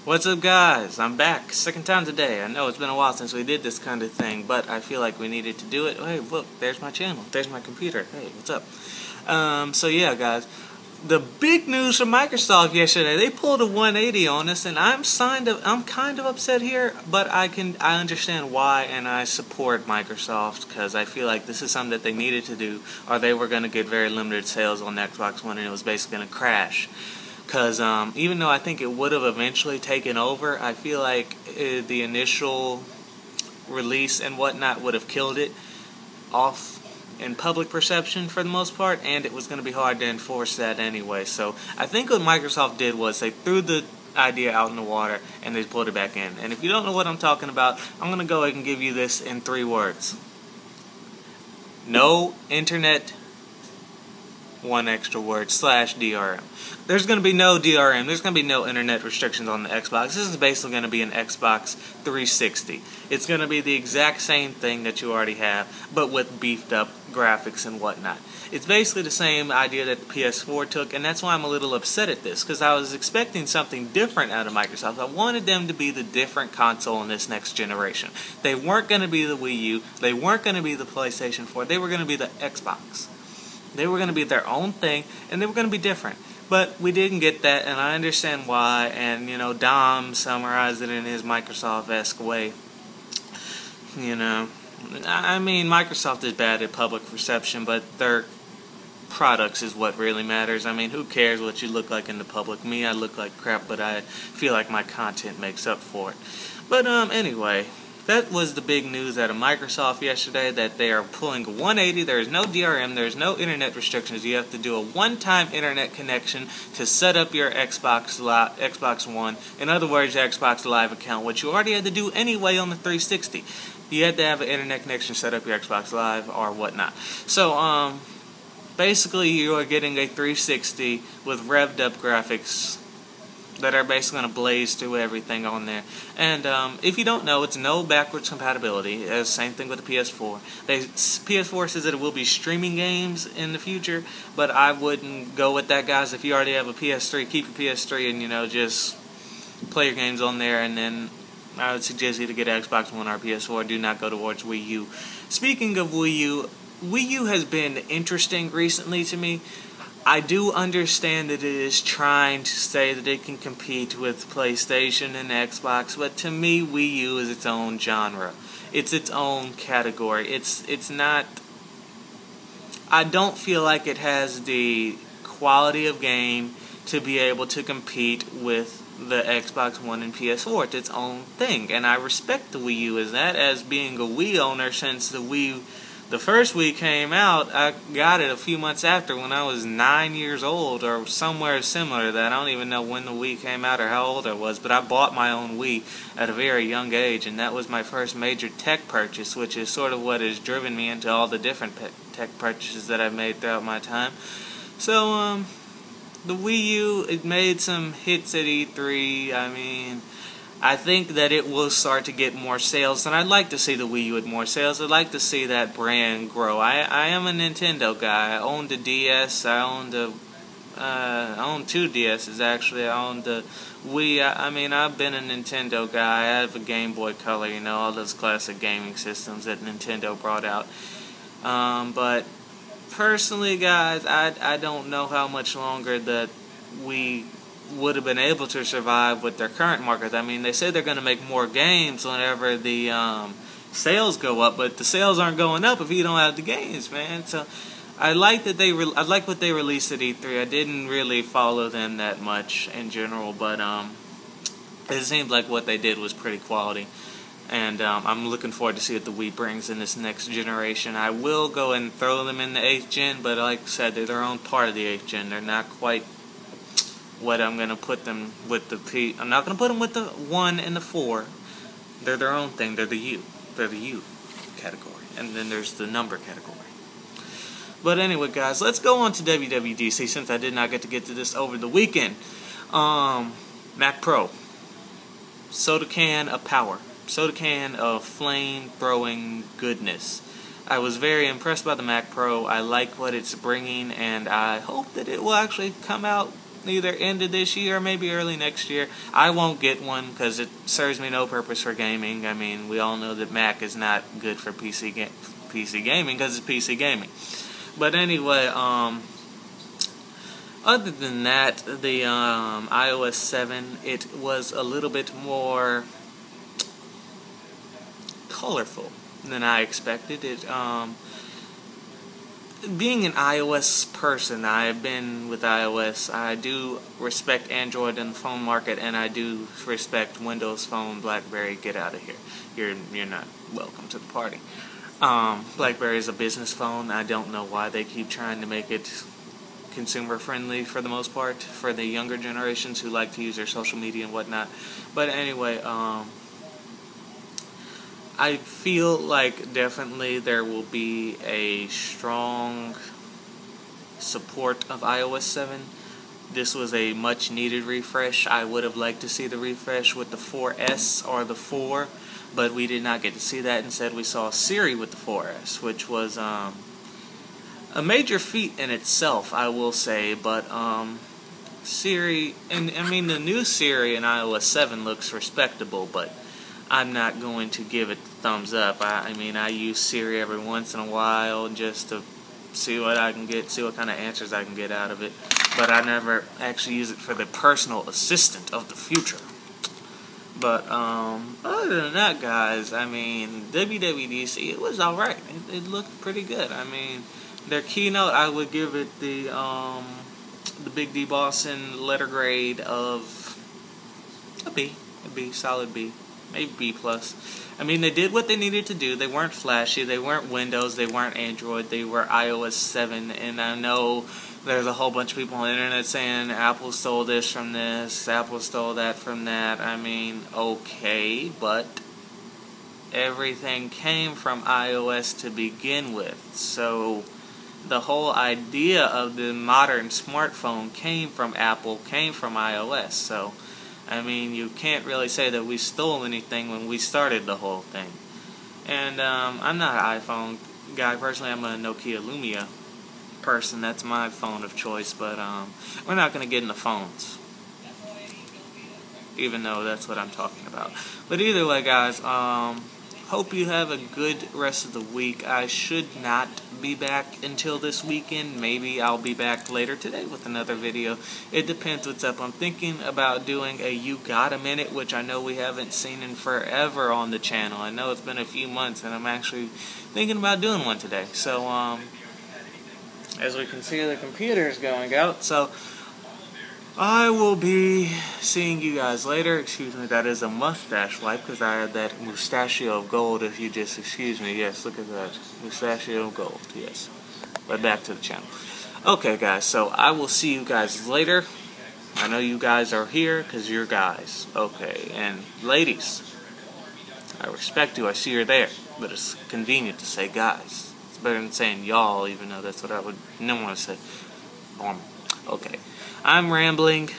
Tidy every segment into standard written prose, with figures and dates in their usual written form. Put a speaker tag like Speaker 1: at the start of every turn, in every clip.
Speaker 1: What's up, guys? I'm back. Second time today. I know it's been a while since we did this kind of thing, but I feel like we needed to do it. Hey, look, there's my channel. There's my computer. Hey, what's up? So yeah, guys. The big news from Microsoft yesterday, they pulled a 180 on us, and I'm kind of upset here, but I understand why, and I support Microsoft because I feel like this is something that they needed to do, or they were going to get very limited sales on Xbox One, and it was basically going to crash. Because even though I think it would have eventually taken over, I feel like the initial release and whatnot would have killed it off in public perception for the most part, and it was going to be hard to enforce that anyway. So I think what Microsoft did was they threw the idea out in the water and they pulled it back in. And if you don't know what I'm talking about, I'm going to go ahead and give you this in 3 words. No internet, one extra word, /DRM. There's going to be no DRM. There's going to be no internet restrictions on the Xbox. This is basically going to be an Xbox 360. It's going to be the exact same thing that you already have, but with beefed up graphics and whatnot. It's basically the same idea that the PS4 took, and that's why I'm a little upset at this, because I was expecting something different out of Microsoft. I wanted them to be the different console in this next generation. They weren't going to be the Wii U. They weren't going to be the PlayStation 4. They were going to be the Xbox. They were going to be their own thing, and they were going to be different. But we didn't get that, and I understand why, and, you know, Dom summarized it in his Microsoft-esque way. You know, I mean, Microsoft is bad at public perception, but their products is what really matters. I mean, who cares what you look like in the public? Me, I look like crap, but I feel like my content makes up for it. But, anyway, that was the big news out of Microsoft yesterday, that they are pulling a 180. There is no DRM. There is no internet restrictions. You have to do a one-time internet connection to set up your Xbox One. In other words, your Xbox Live account, which you already had to do anyway on the 360. You had to have an internet connection, set up your Xbox Live or whatnot. So, basically, you are getting a 360 with revved up graphics that are basically going to blaze through everything on there. And if you don't know, it's no backwards compatibility. Same thing with the PS4. PS4 says that it will be streaming games in the future, but I wouldn't go with that, guys. If you already have a PS3, keep your PS3 and, you know, just play your games on there. And then I would suggest you to get an Xbox One or PS4. Do not go towards Wii U. Speaking of Wii U has been interesting recently to me. I do understand that it is trying to say that it can compete with PlayStation and Xbox, but to me, Wii U is its own genre. It's its own category. It's not... I don't feel like it has the quality of game to be able to compete with the Xbox One and PS4. It's its own thing, and I respect the Wii U as that, as being a Wii owner since the first Wii came out. I got it a few months after, when I was 9 years old or somewhere similar to that. I don't even know when the Wii came out or how old I was, but I bought my own Wii at a very young age, and that was my first major tech purchase, which is sort of what has driven me into all the different tech purchases that I've made throughout my time. So, the Wii U, it made some hits at E3. I mean, I think that it will start to get more sales, and I'd like to see the Wii U with more sales. I'd like to see that brand grow. I am a Nintendo guy. I owned a DS. I owned 2 DSs, actually. I owned the Wii. I mean, I've been a Nintendo guy. I have a Game Boy Color, you know, all those classic gaming systems that Nintendo brought out. But personally, guys, I don't know how much longer that we would have been able to survive with their current market. I mean, they say they're going to make more games whenever the sales go up, but the sales aren't going up if you don't have the games, man. So I like that I like what they released at E3. I didn't really follow them that much in general, but it seemed like what they did was pretty quality. And I'm looking forward to see what the Wii brings in this next generation. I will go and throw them in the 8th gen, but like I said, they're their own part of the 8th gen. They're not quite what I'm going to put them with the I'm not going to put them with the 1 and the 4. They're their own thing. They're the U. They're the U category. And then there's the number category. But anyway, guys, let's go on to WWDC, since I did not get to this over the weekend. Mac Pro. Soda can of power. Soda can of flame-throwing goodness. I was very impressed by the Mac Pro. I like what it's bringing, and I hope that it will actually come out either end of this year or maybe early next year. I won't get one because it serves me no purpose for gaming. I mean, we all know that Mac is not good for PC gaming because it's PC gaming. But anyway, other than that, the iOS 7, it was a little bit more colorful than I expected. It being an iOS person, I've been with iOS. I do respect Android in the phone market, and I do respect Windows Phone. BlackBerry, get out of here. You're not welcome to the party. BlackBerry is a business phone. I don't know why they keep trying to make it consumer friendly for the most part for the younger generations who like to use their social media and whatnot. But anyway, I feel like definitely there will be a strong support of iOS 7. This was a much needed refresh. I would have liked to see the refresh with the 4S or the 4, but we did not get to see that. Instead, we saw Siri with the 4S, which was a major feat in itself, I will say. But Siri, and I mean the new Siri in iOS 7 looks respectable, but I'm not going to give it the thumbs up. I mean, I use Siri every once in a while just to see what I can get, see what kind of answers I can get out of it. But I never actually use it for the personal assistant of the future. But other than that, guys, I mean, WWDC, it was alright. It looked pretty good. I mean, their keynote, I would give it the Big D Boston letter grade of a B, solid B. Maybe B+. I mean, they did what they needed to do. They weren't flashy. They weren't Windows. They weren't Android. They were iOS 7. And I know there's a whole bunch of people on the internet saying Apple stole this from this, Apple stole that from that. I mean, okay, but everything came from iOS to begin with. So the whole idea of the modern smartphone came from Apple, came from iOS. So I mean, you can't really say that we stole anything when we started the whole thing. And I'm not an iPhone guy. Personally, I'm a Nokia Lumia person. That's my phone of choice. But we're not going to get into phones, even though that's what I'm talking about. But either way, guys, hope you have a good rest of the week. I should not be back until this weekend. Maybe I'll be back later today with another video. It depends what's up. I'm thinking about doing a You Got a Minute, which I know we haven't seen in forever on the channel. I know it's been a few months, and I'm actually thinking about doing one today. So, as we can see, the computer is going out. So, I will be seeing you guys later. Excuse me, that is a mustache wipe because I had that mustachio of gold, if you just excuse me. Yes, look at that. Mustachio of gold, yes. But back to the channel. Okay, guys, so I will see you guys later. I know you guys are here because you're guys. Okay, and ladies, I respect you. I see you're there. But it's convenient to say guys. It's better than saying y'all, even though that's what I would not want to say. Okay. I'm rambling.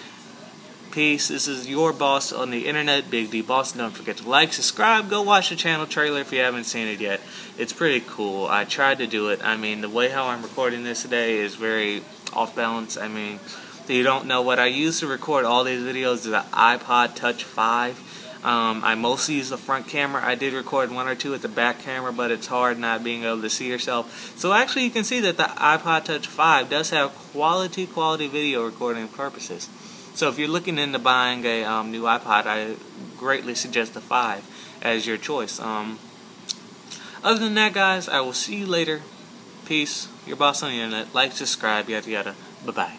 Speaker 1: Peace. This is your boss on the internet, Big D Boston. Don't forget to like, subscribe, go watch the channel trailer if you haven't seen it yet. It's pretty cool. I tried to do it. I mean, the way how I'm recording this today is very off balance. I mean, if you don't know, what I use to record all these videos is an iPod Touch 5. I mostly use the front camera. I did record one or two at the back camera, but it's hard not being able to see yourself. So actually you can see that the iPod Touch 5 does have quality video recording purposes. So if you're looking into buying a new iPod, I greatly suggest the 5 as your choice. Other than that, guys, I will see you later. Peace. Your boss on the internet. Like, subscribe, yada yada. Bye-bye.